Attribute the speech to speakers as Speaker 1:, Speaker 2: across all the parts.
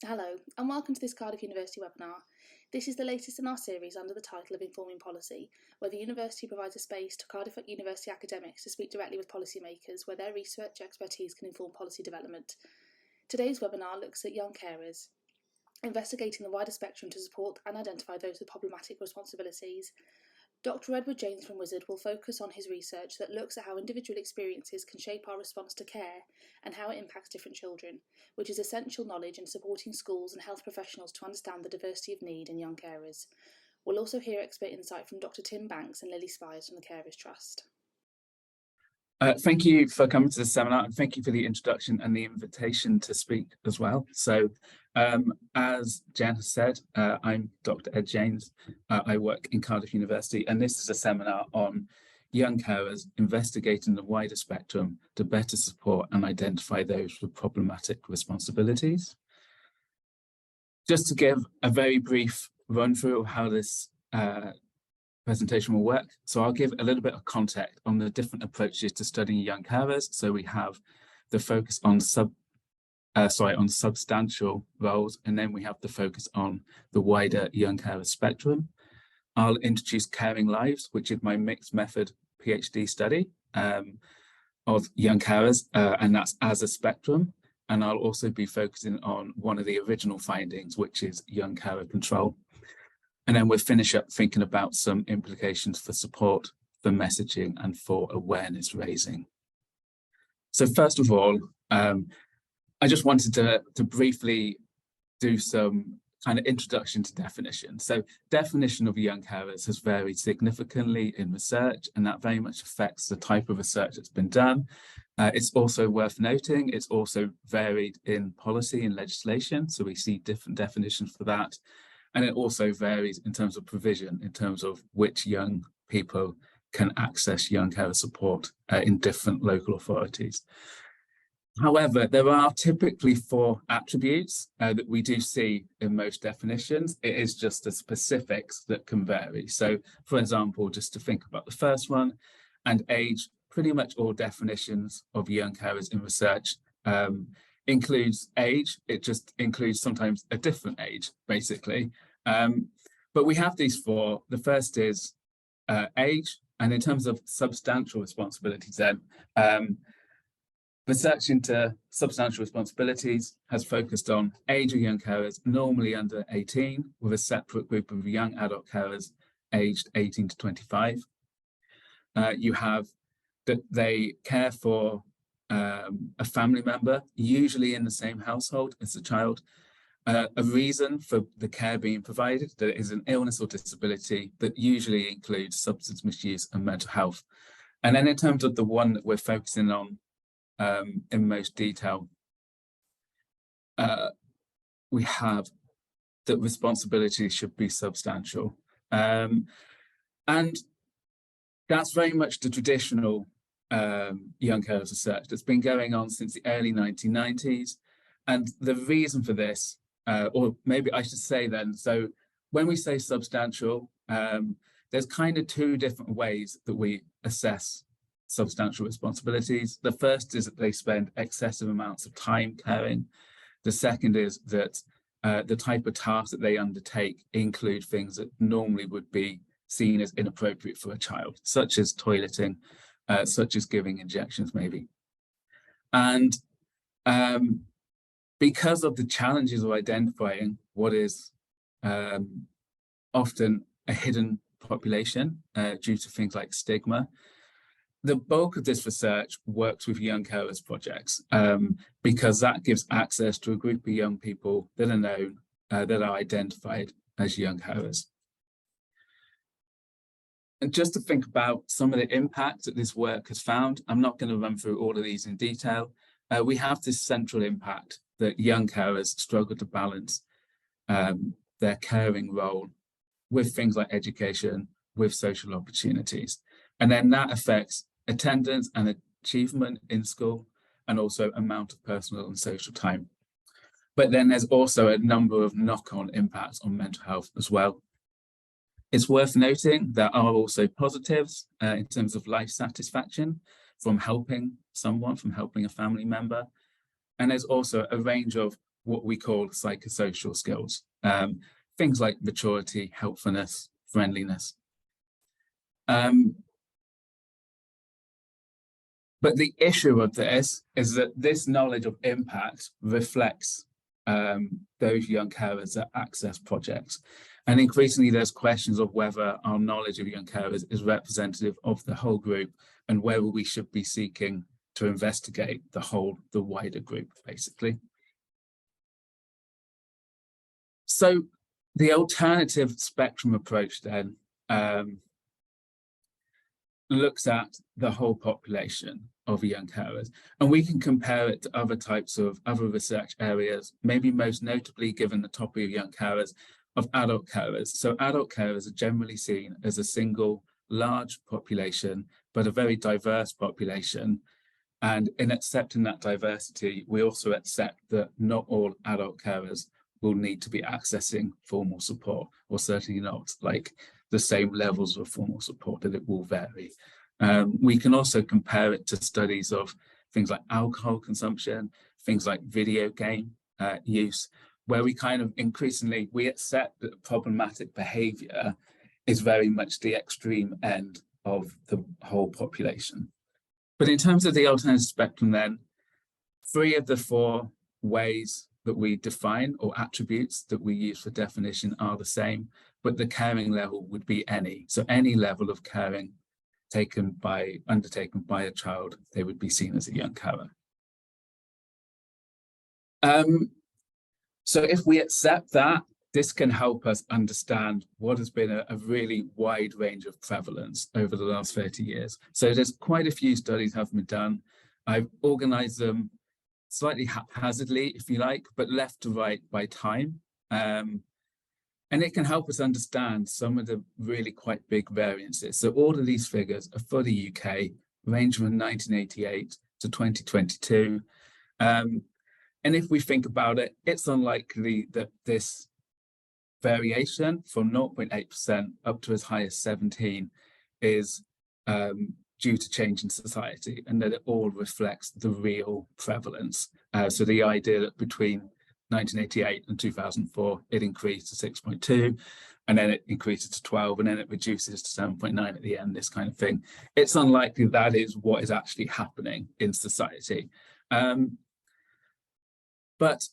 Speaker 1: Hello, and welcome to this Cardiff University webinar. This is the latest in our series under the title of Informing Policy, where the university provides a space to Cardiff University academics to speak directly with policymakers where their research expertise can inform policy development. Today's webinar looks at young carers, investigating the wider spectrum to support and identify those with problematic responsibilities. Dr. Edward James from WISERD will focus on his research that looks at how individual experiences can shape our response to care and how it impacts different children, which is essential knowledge in supporting schools and health professionals to understand the diversity of need in young carers. We'll also hear expert insight from Dr. Tim Banks and Lily Spires from the Carers Trust.
Speaker 2: Thank you for coming to the seminar, and thank you for the introduction and the invitation to speak as well. So, as Jen has said, I'm Dr. Ed James. I work in Cardiff University, and this is a seminar on young carers investigating the wider spectrum to better support and identify those with problematic responsibilities. Just to give a very brief run through of how this presentation will work. So I'll give a little bit of context on the different approaches to studying young carers. So we have the focus on substantial roles, and then we have the focus on the wider young carer spectrum. I'll introduce Caring Lives, which is my mixed method PhD study of young carers, and that's as a spectrum. And I'll also be focusing on one of the original findings, which is young carer control. And then we'll finish up thinking about some implications for support, for messaging, and for awareness raising. So first of all, I just wanted to briefly do some kind of introduction to definition. So definition of young carers has varied significantly in research, and that very much affects the type of research that's been done. It's also worth noting, it's also varied in policy and legislation. So we see different definitions for that. And it also varies in terms of provision, in terms of which young people can access young carer support in different local authorities. However, there are typically 4 attributes that we do see in most definitions. It is just the specifics that can vary. So, for example, just to think about the first one, and age, pretty much all definitions of young carers in research includes age. It just includes sometimes a different age, basically. But we have these 4. The first is age, and in terms of substantial responsibilities then, research into substantial responsibilities has focused on age of young carers, normally under 18, with a separate group of young adult carers aged 18 to 25. You have that they care for a family member, usually in the same household as the child, a reason for the care being provided, that it is an illness or disability that usually includes substance misuse and mental health. And then in terms of the one that we're focusing on in most detail, we have that responsibility should be substantial. And that's very much the traditional young carers research that's been going on since the early 1990s. And the reason for this, or maybe I should say then, so when we say substantial, there's kind of 2 different ways that we assess substantial responsibilities. The first is that they spend excessive amounts of time caring. The second is that the type of tasks that they undertake include things that normally would be seen as inappropriate for a child, such as toileting, such as giving injections maybe. And because of the challenges of identifying what is often a hidden population due to things like stigma, the bulk of this research works with young carers projects because that gives access to a group of young people that are known, that are identified as young carers. And just to think about some of the impact that this work has found, I'm not going to run through all of these in detail. We have this central impact that young carers struggle to balance their caring role with things like education, with social opportunities. And then that affects attendance and achievement in school, and also amount of personal and social time. But then there's also a number of knock-on impacts on mental health as well. It's worth noting there are also positives in terms of life satisfaction from helping someone, from helping a family member. And there's also a range of what we call psychosocial skills, things like maturity, helpfulness, friendliness. But the issue of this is that this knowledge of impact reflects those young carers that access projects. And increasingly, there's questions of whether our knowledge of young carers is representative of the whole group and whether we should be seeking to investigate the wider group, basically. So the alternative spectrum approach then looks at the whole population of young carers, and we can compare it to other types of other research areas, maybe most notably, given the topic of young carers, of adult carers. So adult carers are generally seen as a single large population, but a very diverse population. And in accepting that diversity, we also accept that not all adult carers will need to be accessing formal support, or certainly not like the same levels of formal support, that it will vary. We can also compare it to studies of things like alcohol consumption, things like video game use, where we kind of increasingly, we accept that problematic behavior is very much the extreme end of the whole population. But in terms of the alternative spectrum then, 3 of the 4 ways that we define, or attributes that we use for definition, are the same, but the caring level would be any. So any level of caring undertaken by a child, they would be seen as a young carer. So if we accept that, this can help us understand what has been a really wide range of prevalence over the last 30 years. So there's quite a few studies have been done. I've organized them slightly haphazardly, if you like, but left to right by time. And it can help us understand some of the really quite big variances. So all of these figures are for the UK, range from 1988 to 2022. And if we think about it, it's unlikely that this variation from 0.8% up to as high as 17 is due to change in society, and that it all reflects the real prevalence. So the idea that between 1988 and 2004, it increased to 6.2, and then it increases to 12, and then it reduces to 7.9 at the end, this kind of thing. It's unlikely that is what is actually happening in society. But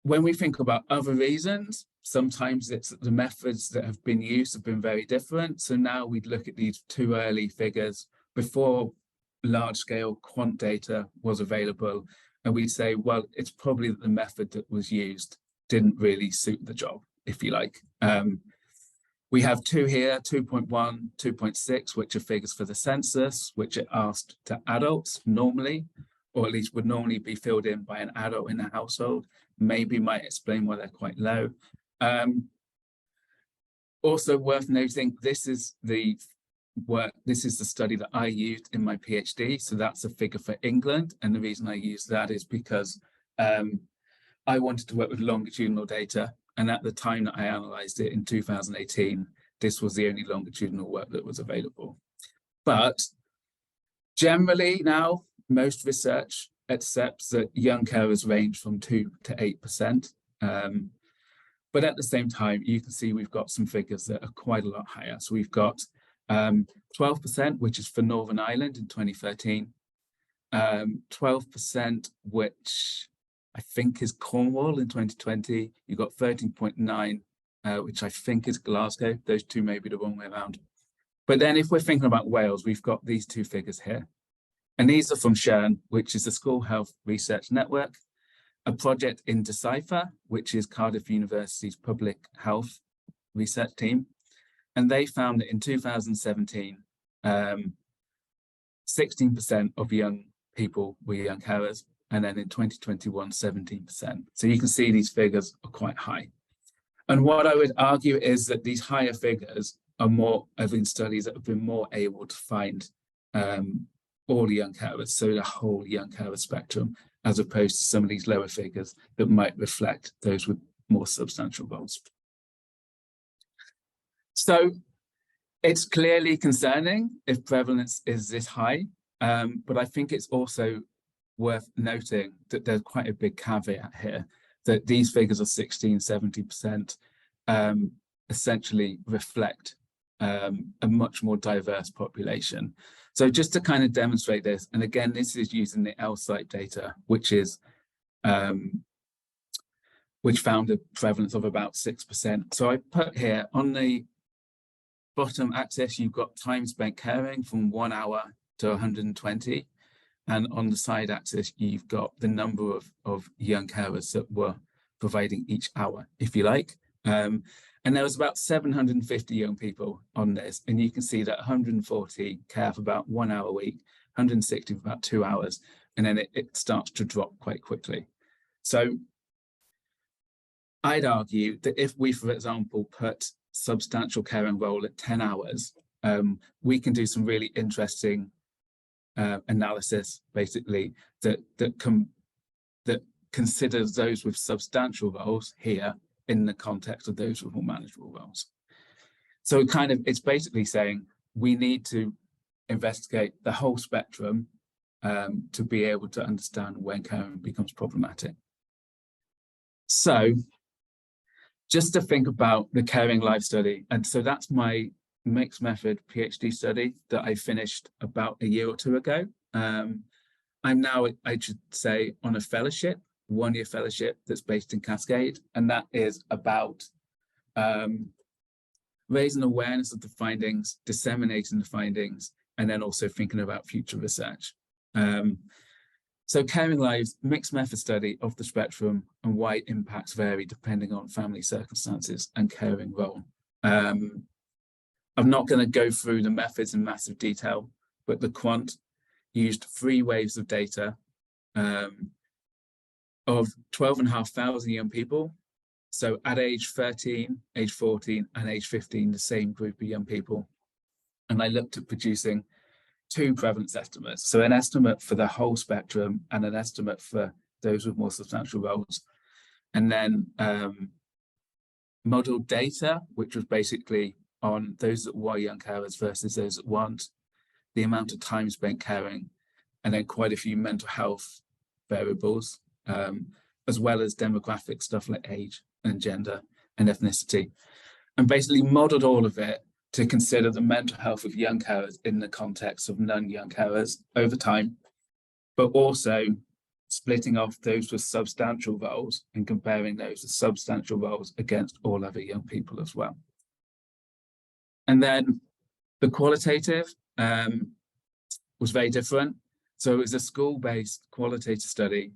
Speaker 2: when we think about other reasons, sometimes it's the methods that have been used have been very different. So now we'd look at these 2 early figures before large-scale quant data was available, and we'd say, well, it's probably that the method that was used didn't really suit the job, if you like. We have 2 here, 2.1, 2.6, which are figures for the census, which are asked to adults normally, or at least would normally be filled in by an adult in the household. Maybe might explain why they're quite low. Also worth noting, this is the study that I used in my PhD. So that's a figure for England. And the reason I use that is because I wanted to work with longitudinal data. And at the time that I analyzed it in 2018, this was the only longitudinal work that was available. But generally now, most research accepts that young carers range from 2 to 8%. But at the same time, you can see we've got some figures that are quite a lot higher. So we've got 12%, which is for Northern Ireland in 2013, 12%, which I think is Cornwall in 2020. You've got 13.9, which I think is Glasgow. Those 2 may be the wrong way around. But then if we're thinking about Wales, we've got these 2 figures here. And these are from SHRN, which is the School Health Research Network, a project in Decipher, which is Cardiff University's public health research team. And they found that in 2017, 16% of young people were young carers, and then in 2021, 17%. So you can see these figures are quite high. And what I would argue is that these higher figures are more of in studies that have been more able to find all the young carers, so the whole young carer spectrum, as opposed to some of these lower figures that might reflect those with more substantial goals. So it's clearly concerning if prevalence is this high, but I think it's also worth noting that there's quite a big caveat here, that these figures of 16, 70% essentially reflect a much more diverse population. So just to kind of demonstrate this, and again, this is using the LSITE data, which found a prevalence of about 6%. So I put here on the bottom axis, you've got time spent caring from 1 hour to 120. And on the side axis, you've got the number of young carers that were providing each hour, if you like. And there was about 750 young people on this. And you can see that 140 care for about 1 hour a week, 160 for about 2 hours. And then it starts to drop quite quickly. So I'd argue that if we, for example, put substantial caring role at 10 hours, we can do some really interesting analysis, basically, that considers those with substantial roles here in the context of those with more manageable roles. So it's basically saying we need to investigate the whole spectrum to be able to understand when caring becomes problematic. So just to think about the caring life study, and so that's my mixed method PhD study that I finished about a year or two ago. I'm now, I should say, on a fellowship, 1-year fellowship that's based in Cascade, and that is about raising awareness of the findings, disseminating the findings, and then also thinking about future research. So Caring Lives, mixed method study of the spectrum and why impacts vary depending on family circumstances and caring role. I'm not going to go through the methods in massive detail, but the quant used 3 waves of data of 12,500 young people. So at age 13, age 14, and age 15, the same group of young people. And I looked at producing 2 prevalence estimates. So an estimate for the whole spectrum and an estimate for those with more substantial roles. And then modeled data, which was basically on those that were young carers versus those that weren't, the amount of time spent caring, and then quite a few mental health variables, as well as demographic stuff like age and gender and ethnicity, and basically modeled all of it to consider the mental health of young carers in the context of non-young carers over time, but also splitting off those with substantial roles and comparing those with substantial roles against all other young people as well. And then the qualitative was very different. So it was a school-based qualitative study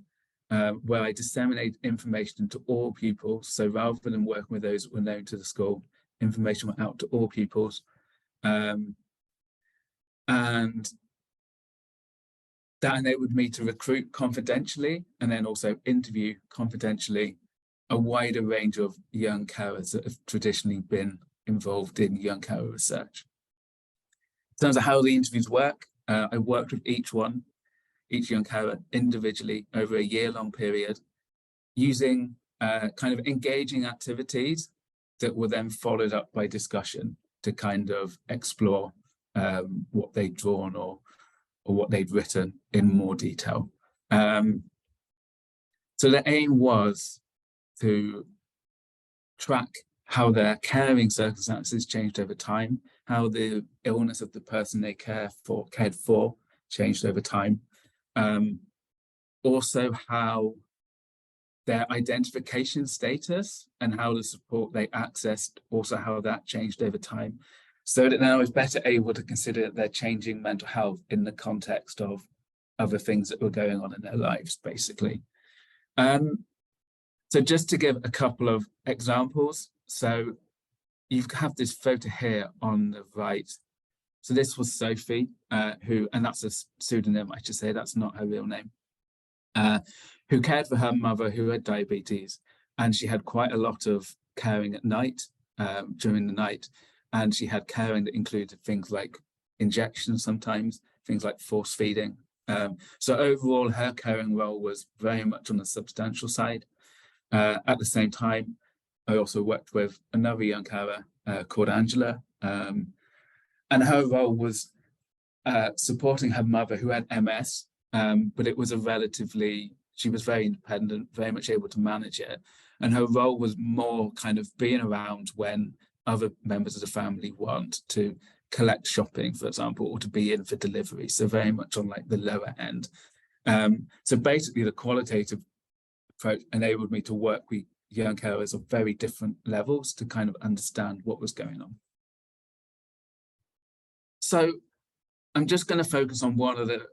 Speaker 2: where I disseminated information to all pupils. So rather than working with those that were known to the school, information went out to all pupils. And that enabled me to recruit confidentially and then also interview confidentially a wider range of young carers that have traditionally been involved in young carer research. In terms of how the interviews work, I worked with each young carer individually over a year-long period, using kind of engaging activities that were then followed up by discussion to kind of explore what they'd drawn or what they'd written in more detail. So the aim was to track how their caring circumstances changed over time, how the illness of the person they cared for changed over time. Also how their identification status and how the support they accessed, also how that changed over time, so that now is better able to consider their changing mental health in the context of other things that were going on in their lives, basically. So just to give a couple of examples, so you have this photo here on the right. So this was Sophie, who, and that's a pseudonym, I should say, that's not her real name, who cared for her mother who had diabetes, and she had quite a lot of caring at night, during the night, and she had caring that included things like injections sometimes, things like force feeding. So overall, her caring role was very much on the substantial side. At the same time, I also worked with another young carer called Angela, and her role was supporting her mother who had MS but it was she was very independent, very much able to manage it. And her role was more kind of being around when other members of the family want to collect shopping, for example, or to be in for delivery. So very much on like the lower end. So basically the qualitative approach enabled me to work with young carers of very different levels to kind of understand what was going on. So I'm just going to focus on one of the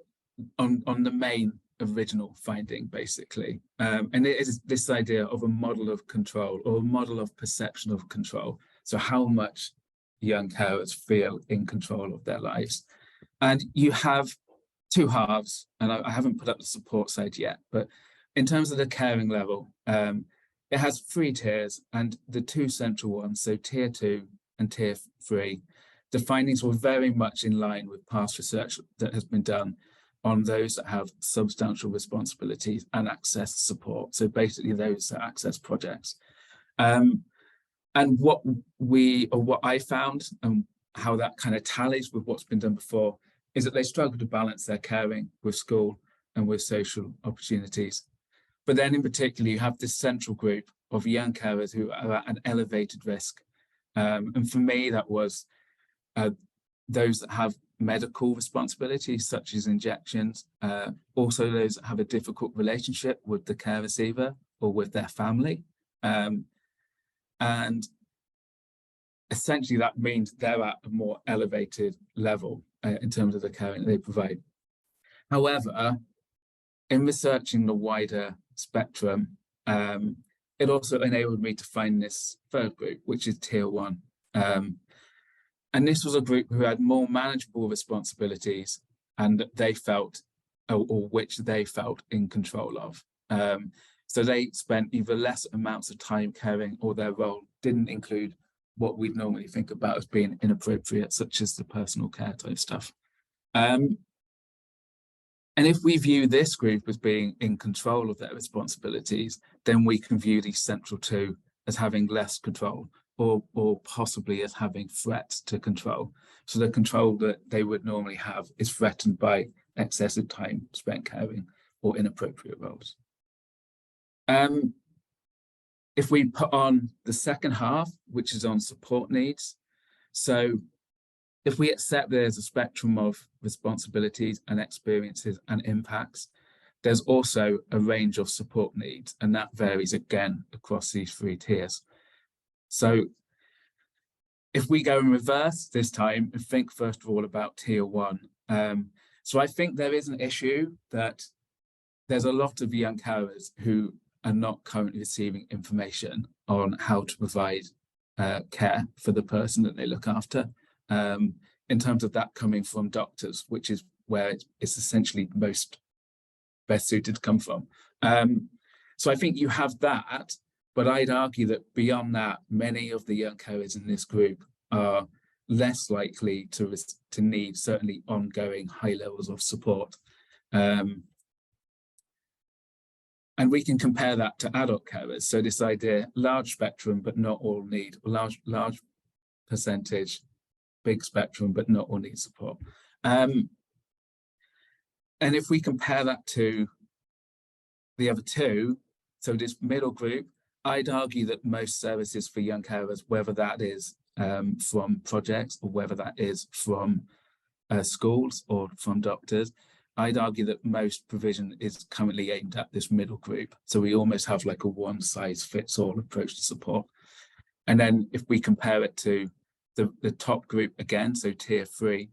Speaker 2: on the main original finding, basically, and it is this idea of a model of control, or a model of perception of control. So how much young carers feel in control of their lives. And you have two halves, and I haven't put up the support side yet, but in terms of the caring level, it has 3 tiers, and the 2 central ones, so tier 2 and tier 3, the findings were very much in line with past research that has been done on those that have substantial responsibilities and access support. So basically those that access projects. And what I found, and how that kind of tallies with what's been done before, is that they struggle to balance their caring with school and with social opportunities. But then in particular, you have this central group of young carers who are at an elevated risk. And for me, that was those that have medical responsibilities, such as injections, also those that have a difficult relationship with the care receiver or with their family. And essentially that means they're at a more elevated level in terms of the care that they provide. However, in researching the wider spectrum, it also enabled me to find this third group, which is tier 1. And this was a group who had more manageable responsibilities and they felt, or which they felt in control of. So they spent either less amounts of time caring, or their role didn't include what we'd normally think about as being inappropriate, such as the personal care type stuff. And if we view this group as being in control of their responsibilities, then we can view these central 2 as having less control, or possibly as having threats to control. So the control that they would normally have is threatened by excessive time spent caring or inappropriate roles. If we put on the second half, which is on support needs, so if we accept there's a spectrum of responsibilities and experiences and impacts, there's also a range of support needs, and that varies again across these 3 tiers. So if we go in reverse this time and think first of all about tier 1, so I think there is an issue that there's a lot of young carers who are not currently receiving information on how to provide care for the person that they look after, in terms of that coming from doctors, which is where it's essentially most best suited to come from. So I think you have that, but I'd argue that beyond that, many of the young carers in this group are less likely to need certainly ongoing high levels of support. And we can compare that to adult carers. So this idea, large spectrum, but not all need, large percentage, big spectrum, but not all need support. And if we compare that to the other 2, so this middle group, I'd argue that most services for young carers, whether that is from projects or whether that is from schools or from doctors, I'd argue that most provision is currently aimed at this middle group. So we almost have like a one-size-fits-all approach to support. And then if we compare it to the top group again, so tier 3,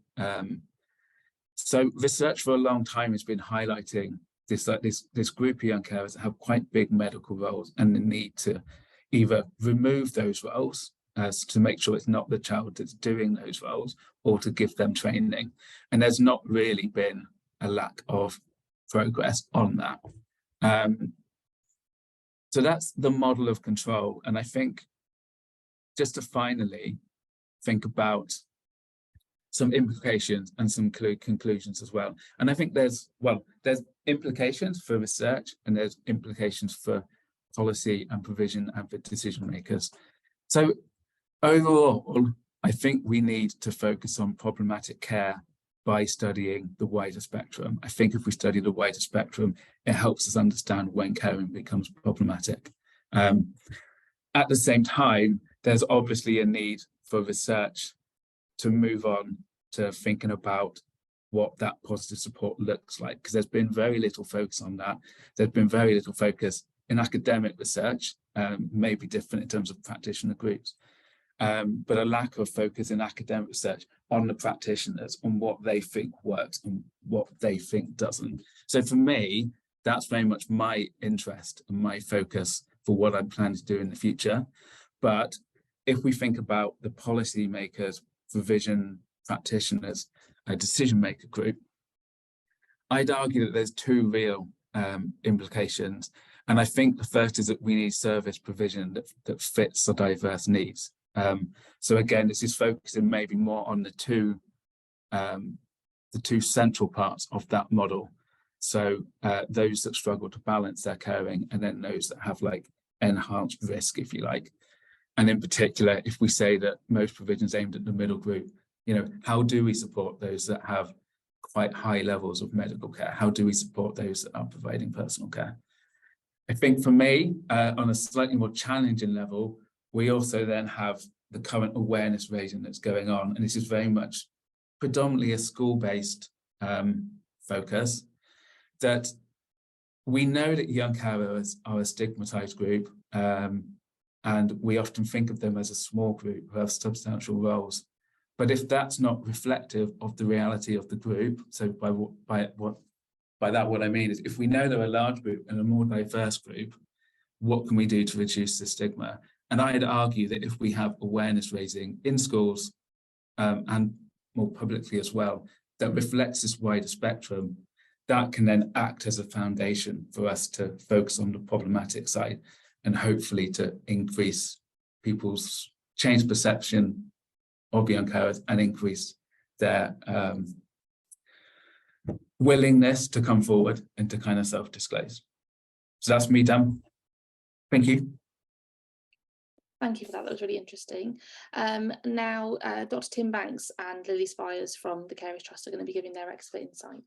Speaker 2: so research for a long time has been highlighting this group of young carers that have quite big medical roles, and the need to either remove those roles to make sure it's not the child that's doing those roles, or to give them training. And there's not really been a lack of progress on that. So that's the model of control. And I think just to finally think about some implications and some conclusions as well. And I think there's implications for research, and there's implications for policy and provision and for decision makers. So overall, I think we need to focus on problematic care by studying the wider spectrum. I think if we study the wider spectrum, it helps us understand when caring becomes problematic. At the same time, there's obviously a need for research to move on to thinking about what that positive support looks like, because there's been very little focus on that. There's been very little focus in academic research, maybe different in terms of practitioner groups, but a lack of focus in academic research on the practitioners, on what they think works and what they think doesn't. So for me, that's very much my interest and my focus for what I'm planning to do in the future. But if we think about the policymakers, provision practitioners, a decision maker group, I'd argue that there's two real implications. And I think the first is that we need service provision that fits the diverse needs. So again, this is focusing maybe more on the two central parts of that model. So those that struggle to balance their caring, and then those that have like enhanced risk, if you like. And in particular, if we say that most provisions aimed at the middle group, how do we support those that have quite high levels of medical care? How do we support those that are providing personal care? I think for me, on a slightly more challenging level, we also then have the current awareness raising that's going on. And this is very much predominantly a school-based focus, that we know that young carers are a stigmatized group, and we often think of them as a small group who have substantial roles. But if that's not reflective of the reality of the group, so by that what I mean is, if we know they're a large group and a more diverse group, what can we do to reduce the stigma? And I'd argue that if we have awareness raising in schools and more publicly as well, that reflects this wider spectrum, that can then act as a foundation for us to focus on the problematic side and hopefully to increase people's change perception of young carers and increase their willingness to come forward and to kind of self-disclose. So that's me done. Thank you.
Speaker 1: Thank you for that. That was really interesting. Now, Dr. Tim Banks and Lily Spires from the Carers Trust are going to be giving their expert insight.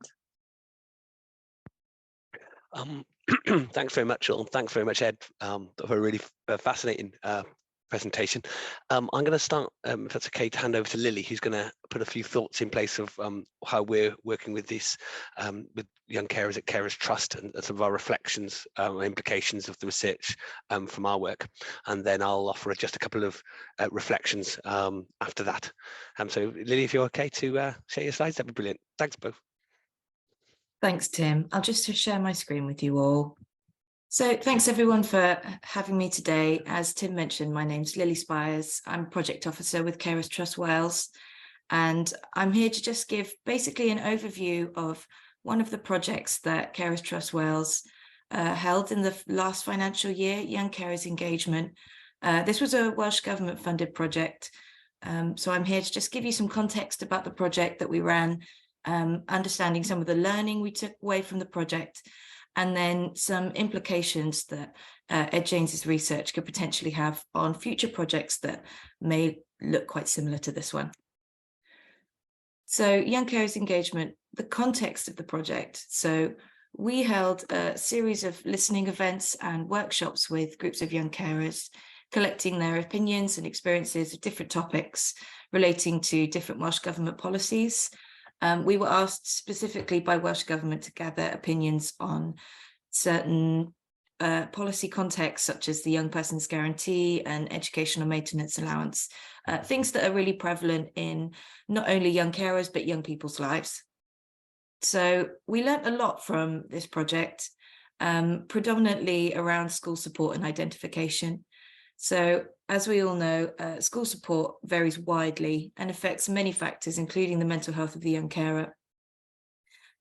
Speaker 3: Thanks very much, Sean. Thanks very much, Ed, for a really fascinating presentation. I'm going to start, if that's okay, to hand over to Lily, who's going to put a few thoughts in place of how we're working with this, with young carers at Carers Trust, and some of our reflections and implications of the research from our work. And then I'll offer just a couple of reflections after that. So Lily, if you're okay to share your slides, that'd be brilliant. Thanks both.
Speaker 4: Thanks, Tim. I'll just share my screen with you all. So thanks everyone for having me today. As Tim mentioned, my name's Lily Spires. I'm Project Officer with Carers Trust Wales, and I'm here to just give basically an overview of one of the projects that Carers Trust Wales held in the last financial year, Young Carers Engagement. This was a Welsh Government funded project. So I'm here to just give you some context about the project that we ran, understanding some of the learning we took away from the project, and then some implications that Ed James's research could potentially have on future projects that may look quite similar to this one. So Young Carers Engagement, the context of the project. So we held a series of listening events and workshops with groups of young carers, collecting their opinions and experiences of different topics relating to different Welsh Government policies. We were asked specifically by Welsh Government to gather opinions on certain policy contexts, such as the Young Person's Guarantee and Educational Maintenance Allowance, things that are really prevalent in not only young carers, but young people's lives. So we learnt a lot from this project, predominantly around school support and identification. So as we all know, school support varies widely and affects many factors, including the mental health of the young carer.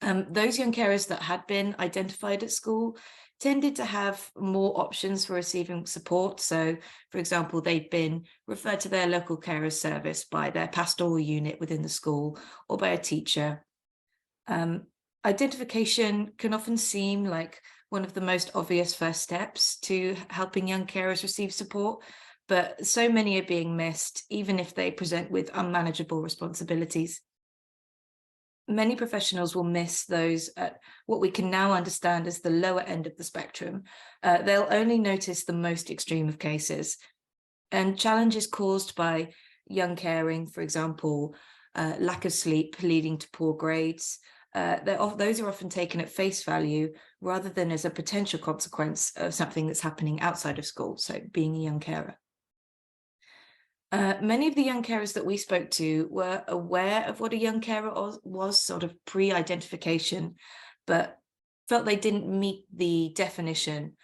Speaker 4: Those young carers that had been identified at school tended to have more options for receiving support. So, for example, they'd been referred to their local carers service by their pastoral unit within the school or by a teacher. Identification can often seem like one of the most obvious first steps to helping young carers receive support, but so many are being missed, even if they present with unmanageable responsibilities. many professionals will miss those at what we can now understand as the lower end of the spectrum. They'll only notice the most extreme of cases, and challenges caused by young caring, for example, lack of sleep leading to poor grades. Those are often taken at face value rather than as a potential consequence of something that's happening outside of school, so being a young carer. Many of the young carers that we spoke to were aware of what a young carer was sort of pre-identification, but felt they didn't meet the definition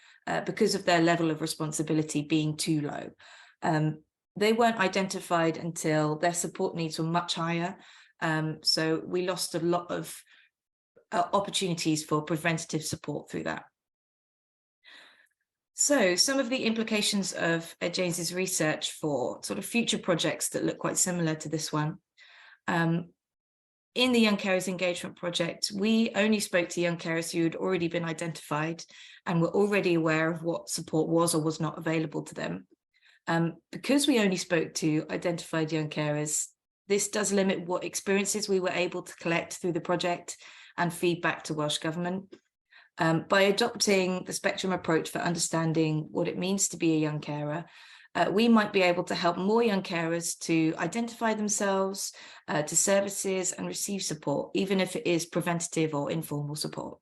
Speaker 4: because of their level of responsibility being too low. They weren't identified until their support needs were much higher. So we lost a lot of opportunities for preventative support through that. So some of the implications of Ed James's research for sort of future projects that look quite similar to this one. In the Young Carers Engagement Project, we only spoke to young carers who had already been identified and were already aware of what support was or was not available to them. Because we only spoke to identified young carers, this does limit what experiences we were able to collect through the project and feedback to Welsh Government. By adopting the spectrum approach for understanding what it means to be a young carer, we might be able to help more young carers to identify themselves to services and receive support, even if it is preventative or informal support.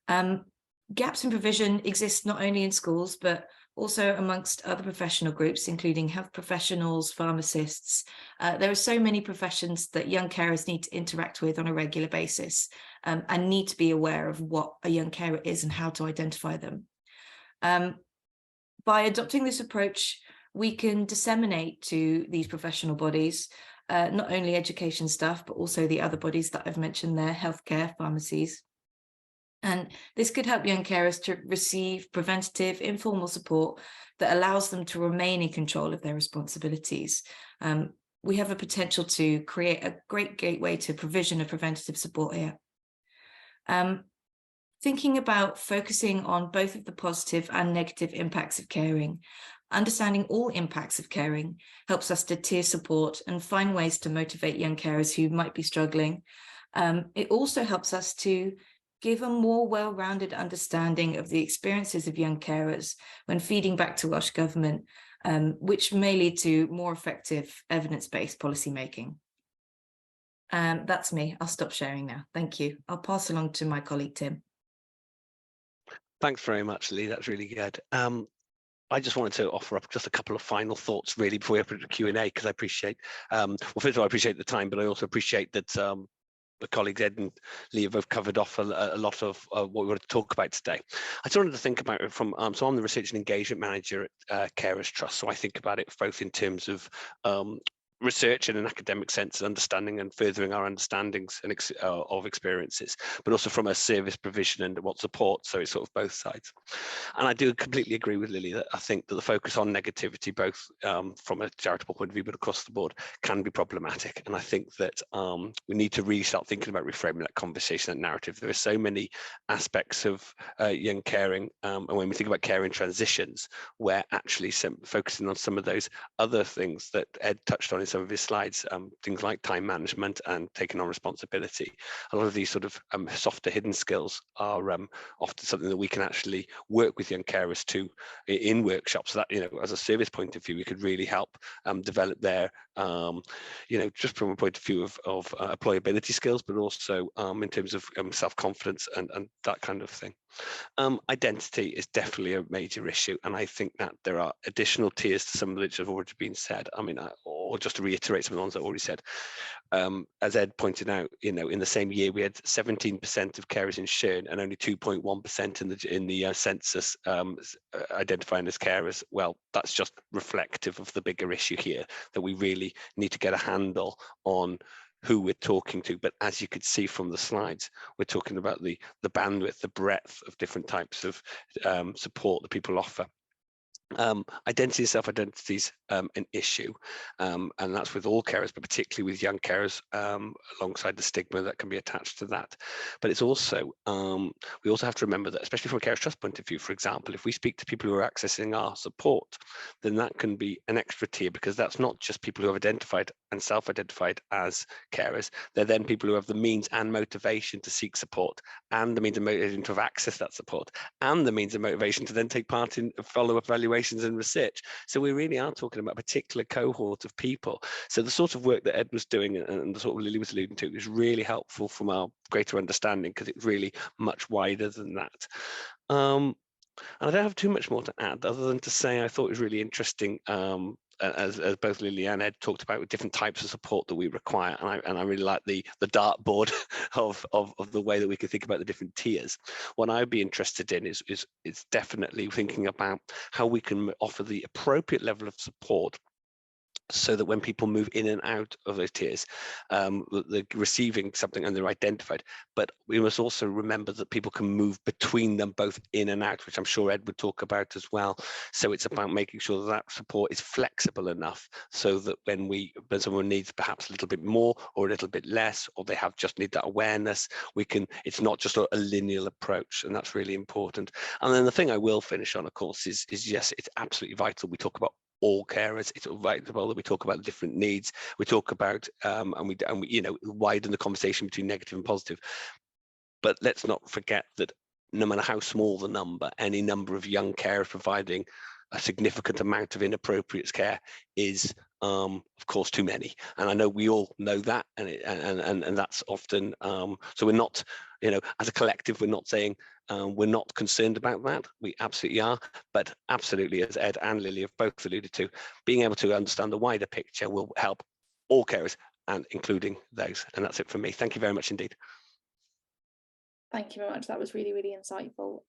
Speaker 4: Gaps in provision exist not only in schools, but also amongst other professional groups, including health professionals, pharmacists. There are so many professions that young carers need to interact with on a regular basis and need to be aware of what a young carer is and how to identify them. By adopting this approach, we can disseminate to these professional bodies, not only education staff, but also the other bodies that I've mentioned there, healthcare, pharmacies. And this could help young carers to receive preventative, informal support that allows them to remain in control of their responsibilities. We have a potential to create a great gateway to provision of preventative support here. Thinking about focusing on both of the positive and negative impacts of caring, understanding all impacts of caring helps us to tier support and find ways to motivate young carers who might be struggling. It also helps us to give a more well-rounded understanding of the experiences of young carers when feeding back to Welsh Government, which may lead to more effective evidence-based policy making. That's me. I'll stop sharing now. Thank you. I'll pass along to my colleague, Tim.
Speaker 3: Thanks very much, Lee. That's really good. I just wanted to offer up just a couple of final thoughts, really, before we open to Q&A, because I appreciate, well, first of all, I appreciate the time, but I also appreciate that the colleagues Ed and Lee have both covered off a lot of what we want to talk about today. I just wanted to think about it from, so I'm the Research and Engagement Manager at Carers Trust, so I think about it both in terms of research in an academic sense, understanding and furthering our understandings and of experiences, but also from a service provision and what support, so it's sort of both sides. And I do completely agree with Lily that I think that the focus on negativity, both from a charitable point of view, but across the board, can be problematic. And I think that we need to really start thinking about reframing that conversation, that narrative. There are so many aspects of young caring, and when we think about caring transitions, where actually focusing on some of those other things that Ed touched on in some of his slides, things like time management and taking on responsibility. A lot of these sort of softer hidden skills are often something that we can actually work with young carers to in workshops, so that, you know, as a service point of view, we could really help develop their, you know, just from a point of view of employability skills, but also in terms of self-confidence and that kind of thing. Identity is definitely a major issue, and I think that there are additional tiers to some of which have already been said. I mean, or just to reiterate some of the ones I've already said. As Ed pointed out, you know, in the same year we had 17% of carers insured and only 2.1% in the census identifying as carers. Well, that's just reflective of the bigger issue here, that we really need to get a handle on who we're talking to. But as you could see from the slides, we're talking about the bandwidth, the breadth of different types of support that people offer. Identity and self-identities an issue, and that's with all carers, but particularly with young carers, alongside the stigma that can be attached to that. But it's also, we also have to remember that, especially from a Carers Trust point of view, for example, if we speak to people who are accessing our support, then that can be an extra tier, because that's not just people who have identified and self-identified as carers. They're then people who have the means and motivation to seek support, and the means and motivation to have access to that support, and the means and motivation to then take part in follow-up evaluations and research. So we really are talking about a particular cohort of people. So the sort of work that Ed was doing and the sort of Lily was alluding to is really helpful from our greater understanding, because it's really much wider than that. And I don't have too much more to add, other than to say I thought it was really interesting, as both Lily and Ed talked about, with different types of support that we require, and I really like the dartboard of the way that we can think about the different tiers. What I'd be interested in is definitely thinking about how we can offer the appropriate level of support, so that when people move in and out of those tiers, they're receiving something and they're identified. But we must also remember that people can move between them, both in and out, which I'm sure Ed would talk about as well. So it's about making sure that that support is flexible enough, so that when someone needs perhaps a little bit more or a little bit less, or they just need that awareness, it's not just a linear approach, and that's really important. And then the thing I will finish on, of course, is yes, it's absolutely vital we talk about all carers. It's vital that we talk about different needs. We talk about and we widen the conversation between negative and positive. But let's not forget that no matter how small the number, any number of young carers providing a significant amount of inappropriate care is, of course, too many. And I know we all know that, and that's often so we're not, as a collective, we're not saying we're not concerned about that. We absolutely are, but absolutely, as Ed and Lily have both alluded to, being able to understand the wider picture will help all carers, and including those. And that's it from me. Thank you very much indeed.
Speaker 1: Thank you very much. That was really, really insightful.